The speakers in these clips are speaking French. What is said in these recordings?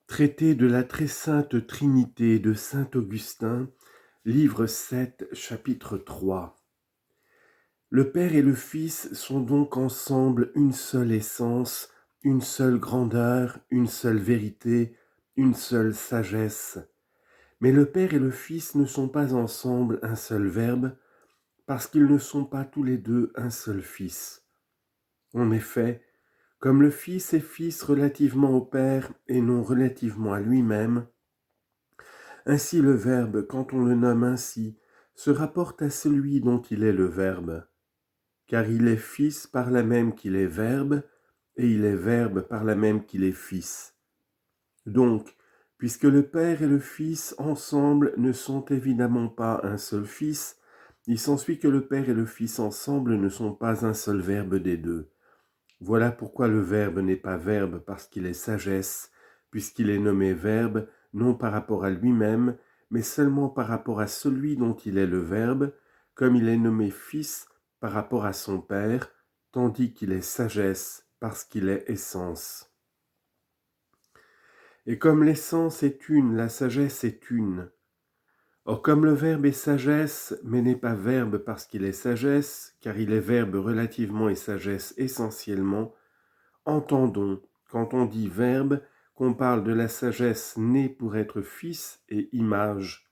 Traité de la très sainte Trinité de saint Augustin, livre 7, chapitre 3. Le Père et le Fils sont donc ensemble une seule essence, une seule grandeur, une seule vérité, une seule sagesse. Mais le Père et le Fils ne sont pas ensemble un seul Verbe, parce qu'ils ne sont pas tous les deux un seul Fils. En effet, comme le Fils est Fils relativement au Père et non relativement à lui-même, ainsi le Verbe, quand on le nomme ainsi, se rapporte à celui dont il est le Verbe, car il est Fils par là même qu'il est Verbe, et il est Verbe par là même qu'il est Fils. Donc, puisque le Père et le Fils ensemble ne sont évidemment pas un seul Fils, il s'ensuit que le Père et le Fils ensemble ne sont pas un seul Verbe des deux. Voilà pourquoi le Verbe n'est pas Verbe parce qu'il est sagesse, puisqu'il est nommé Verbe non par rapport à lui-même, mais seulement par rapport à celui dont il est le Verbe, comme il est nommé Fils par rapport à son Père, tandis qu'il est sagesse parce qu'il est essence. Et comme l'essence est une, la sagesse est une. Or comme le Verbe est sagesse, mais n'est pas Verbe parce qu'il est sagesse, car il est Verbe relativement et sagesse essentiellement, entendons, quand on dit Verbe, qu'on parle de la sagesse née pour être fils et image.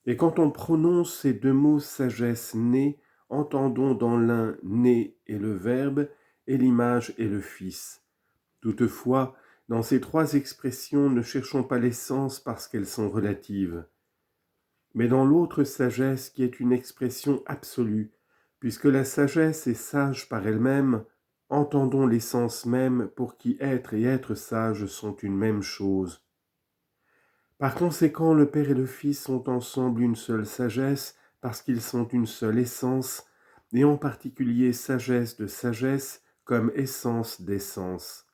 Et quand on prononce ces deux mots sagesse née, entendons dans l'un né et le Verbe, et l'image et le Fils. Toutefois, dans ces trois expressions, ne cherchons pas l'essence parce qu'elles sont relatives, mais dans l'autre sagesse qui est une expression absolue, puisque la sagesse est sage par elle-même, entendons l'essence même pour qui être et être sage sont une même chose. Par conséquent, le Père et le Fils sont ensemble une seule sagesse, parce qu'ils sont une seule essence, et en particulier sagesse de sagesse comme essence d'essence.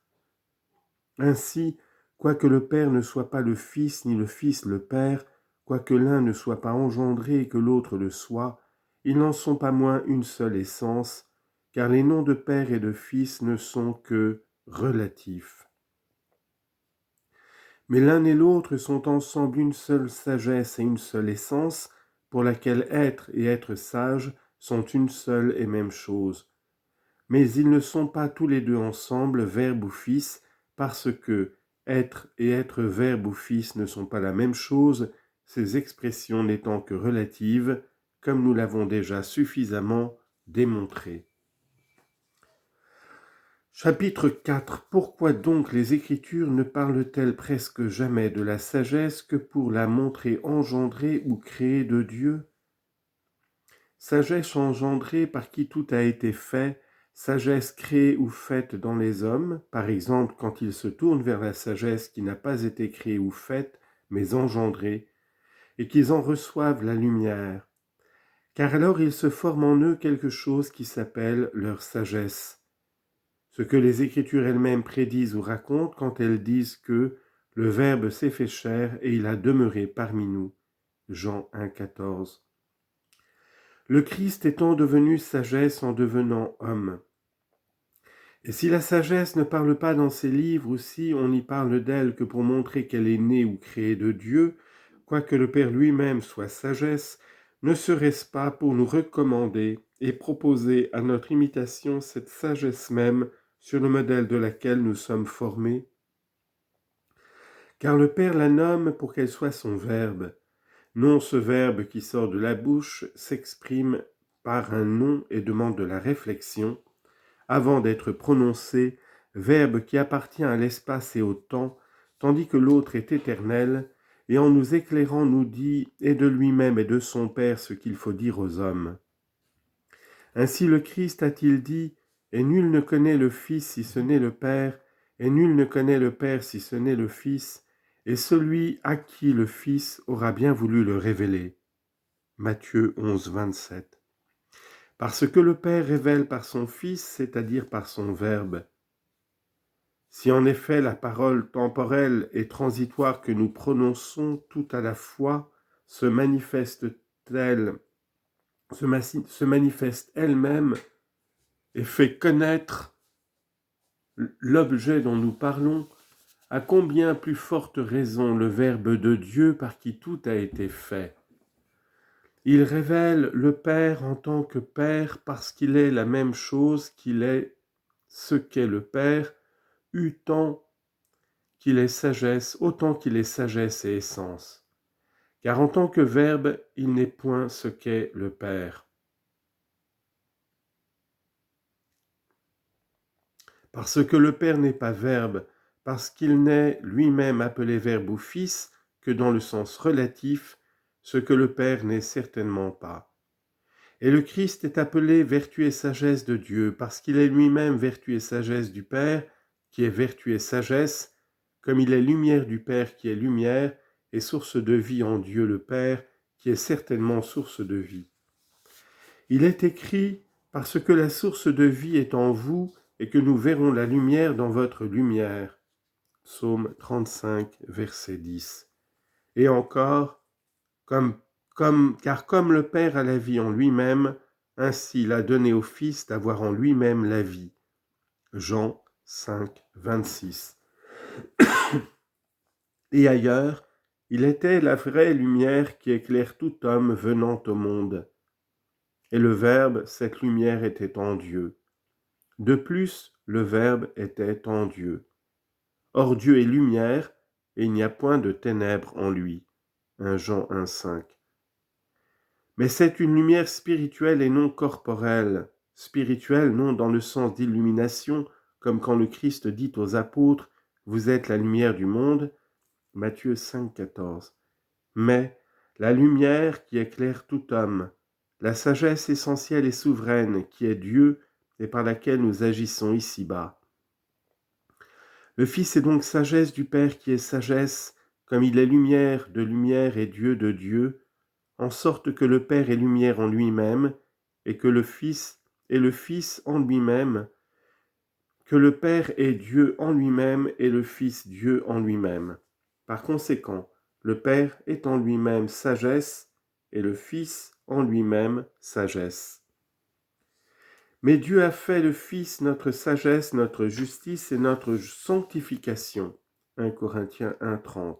Ainsi, quoique le Père ne soit pas le Fils, ni le Fils le Père, quoique l'un ne soit pas engendré et que l'autre le soit, ils n'en sont pas moins une seule essence, car les noms de Père et de Fils ne sont que relatifs. Mais l'un et l'autre sont ensemble une seule sagesse et une seule essence, pour laquelle être et être sage sont une seule et même chose. Mais ils ne sont pas tous les deux ensemble Verbe ou Fils, parce que être et être Verbe ou Fils ne sont pas la même chose, ces expressions n'étant que relatives, comme nous l'avons déjà suffisamment démontré. Chapitre 4. Pourquoi donc les Écritures ne parlent-elles presque jamais de la sagesse que pour la montrer engendrée ou créée de Dieu ? Sagesse engendrée par qui tout a été fait, sagesse créée ou faite dans les hommes, par exemple quand ils se tournent vers la sagesse qui n'a pas été créée ou faite, mais engendrée, et qu'ils en reçoivent la lumière, car alors il se forme en eux quelque chose qui s'appelle leur sagesse. Ce que les Écritures elles-mêmes prédisent ou racontent quand elles disent que le Verbe s'est fait chair et il a demeuré parmi nous. Jean 1,14. Le Christ étant devenu sagesse en devenant homme. Et si la sagesse ne parle pas dans ses livres, ou si on n'y parle d'elle que pour montrer qu'elle est née ou créée de Dieu, quoique le Père lui-même soit sagesse, ne serait-ce pas pour nous recommander et proposer à notre imitation cette sagesse même sur le modèle de laquelle nous sommes formés ? Car le Père la nomme pour qu'elle soit son Verbe. Non, ce Verbe qui sort de la bouche s'exprime par un nom et demande de la réflexion, avant d'être prononcé, Verbe qui appartient à l'espace et au temps, tandis que l'autre est éternel, et en nous éclairant nous dit et de lui-même et de son Père ce qu'il faut dire aux hommes. Ainsi le Christ a-t-il dit, et nul ne connaît le Fils si ce n'est le Père, et nul ne connaît le Père si ce n'est le Fils, et celui à qui le Fils aura bien voulu le révéler. Matthieu 11, 27. Parce que le Père révèle par son Fils, c'est-à-dire par son Verbe. Si en effet la parole temporelle et transitoire que nous prononçons tout à la fois se manifeste elle-même et fait connaître l'objet dont nous parlons, À combien plus forte raison le Verbe de Dieu par qui tout a été fait. Il révèle le Père en tant que Père parce qu'il est la même chose qu'il est ce qu'est le Père, autant qu'il est sagesse et essence. Car en tant que Verbe, il n'est point ce qu'est le Père. Parce que le Père n'est pas Verbe, parce qu'il n'est lui-même appelé Verbe ou Fils que dans le sens relatif, ce que le Père n'est certainement pas. Et le Christ est appelé vertu et sagesse de Dieu, parce qu'il est lui-même vertu et sagesse du Père, qui est vertu et sagesse, comme il est lumière du Père qui est lumière, et source de vie en Dieu le Père, qui est certainement source de vie. Il est écrit, parce que la source de vie est en vous, et que nous verrons la lumière dans votre lumière. Psaume 35, verset 10. Et encore, car comme le Père a la vie en lui-même, ainsi il a donné au Fils d'avoir en lui-même la vie. Jean 5, 26. Et ailleurs, il était la vraie lumière qui éclaire tout homme venant au monde. Et le Verbe, cette lumière était en Dieu. De plus, le Verbe était en Dieu. Or Dieu est lumière, et il n'y a point de ténèbres en lui. 1 Jean 1, 5. Mais c'est une lumière spirituelle et non corporelle. Spirituelle non dans le sens d'illumination, comme quand le Christ dit aux apôtres « Vous êtes la lumière du monde » Matthieu 5, 14. Mais la lumière qui éclaire tout homme, la sagesse essentielle et souveraine qui est Dieu et par laquelle nous agissons ici-bas. Le Fils est donc sagesse du Père qui est sagesse, comme il est lumière de lumière et Dieu de Dieu, en sorte que le Père est lumière en lui-même, et que le Fils est le Fils en lui-même, que le Père est Dieu en lui-même et le Fils Dieu en lui-même. Par conséquent, le Père est en lui-même sagesse, et le Fils en lui-même sagesse. Mais Dieu a fait le Fils notre sagesse, notre justice et notre sanctification. 1 Corinthiens 1,30.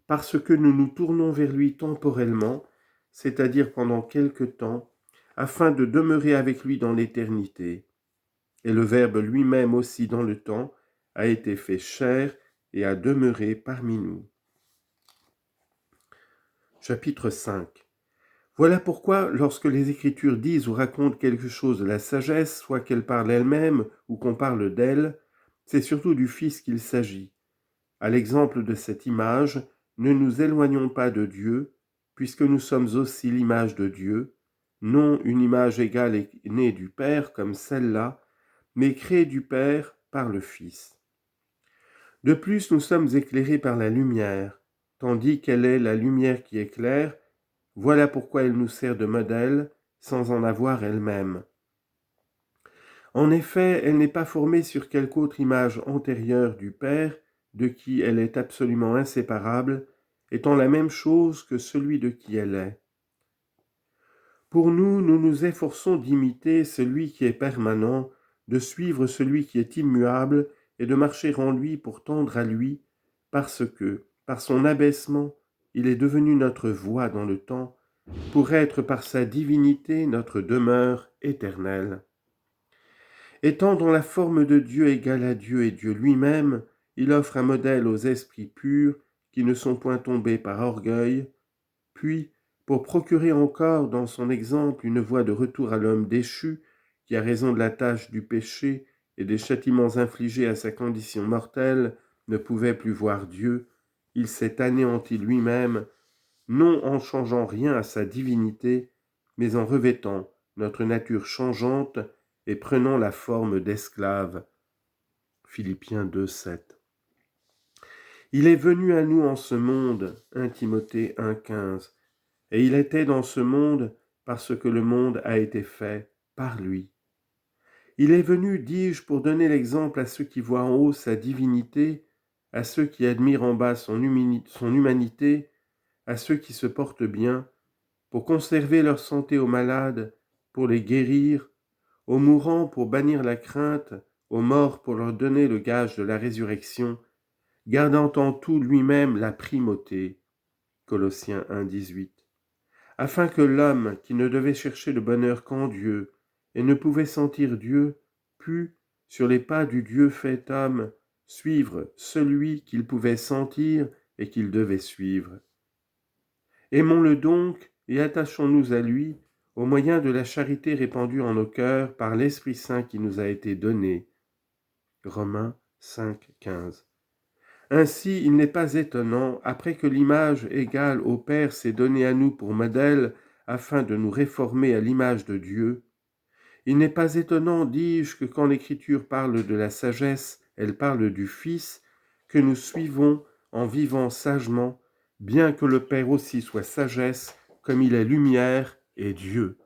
Parce que nous nous tournons vers lui temporellement, c'est-à-dire pendant quelque temps, afin de demeurer avec lui dans l'éternité. Et le Verbe lui-même aussi dans le temps a été fait chair et a demeuré parmi nous. Chapitre 5. Voilà pourquoi, lorsque les Écritures disent ou racontent quelque chose de la sagesse, soit qu'elle parle elle-même ou qu'on parle d'elle, c'est surtout du Fils qu'il s'agit. À l'exemple de cette image, ne nous éloignons pas de Dieu, puisque nous sommes aussi l'image de Dieu, non une image égale et née du Père comme celle-là, mais créée du Père par le Fils. De plus, nous sommes éclairés par la lumière, tandis qu'elle est la lumière qui éclaire. Voilà pourquoi elle nous sert de modèle, sans en avoir elle-même. En effet, elle n'est pas formée sur quelque autre image antérieure du Père, de qui elle est absolument inséparable, étant la même chose que celui de qui elle est. Pour nous, nous nous efforçons d'imiter celui qui est permanent, de suivre celui qui est immuable et de marcher en lui pour tendre à lui, parce que, par son abaissement, il est devenu notre voie dans le temps, pour être par sa divinité notre demeure éternelle. Étant dans la forme de Dieu égal à Dieu et Dieu lui-même, il offre un modèle aux esprits purs qui ne sont point tombés par orgueil, puis, pour procurer encore dans son exemple une voie de retour à l'homme déchu, qui a raison de la tâche du péché et des châtiments infligés à sa condition mortelle, ne pouvait plus voir Dieu, il s'est anéanti lui-même, non en changeant rien à sa divinité, mais en revêtant notre nature changeante et prenant la forme d'esclave. Philippiens 2, 7. Il est venu à nous en ce monde, 1 Timothée 1, 15, et il était dans ce monde parce que le monde a été fait par lui. Il est venu, dis-je, pour donner l'exemple à ceux qui voient en haut sa divinité, à ceux qui admirent en bas son humanité, à ceux qui se portent bien, pour conserver leur santé aux malades, pour les guérir, aux mourants pour bannir la crainte, aux morts pour leur donner le gage de la résurrection, gardant en tout lui-même la primauté. Colossiens 1, 18. Afin que l'homme, qui ne devait chercher le bonheur qu'en Dieu, et ne pouvait sentir Dieu, pût, sur les pas du Dieu fait homme, suivre celui qu'il pouvait sentir et qu'il devait suivre. Aimons-le donc et attachons-nous à lui au moyen de la charité répandue en nos cœurs par l'Esprit Saint qui nous a été donné. Romains 5, 15. Ainsi, il n'est pas étonnant, après que l'image égale au Père s'est donnée à nous pour modèle, afin de nous réformer à l'image de Dieu, il n'est pas étonnant, dis-je, que quand l'Écriture parle de la sagesse, elle parle du Fils, que nous suivons en vivant sagement, bien que le Père aussi soit sagesse, comme il est lumière et Dieu.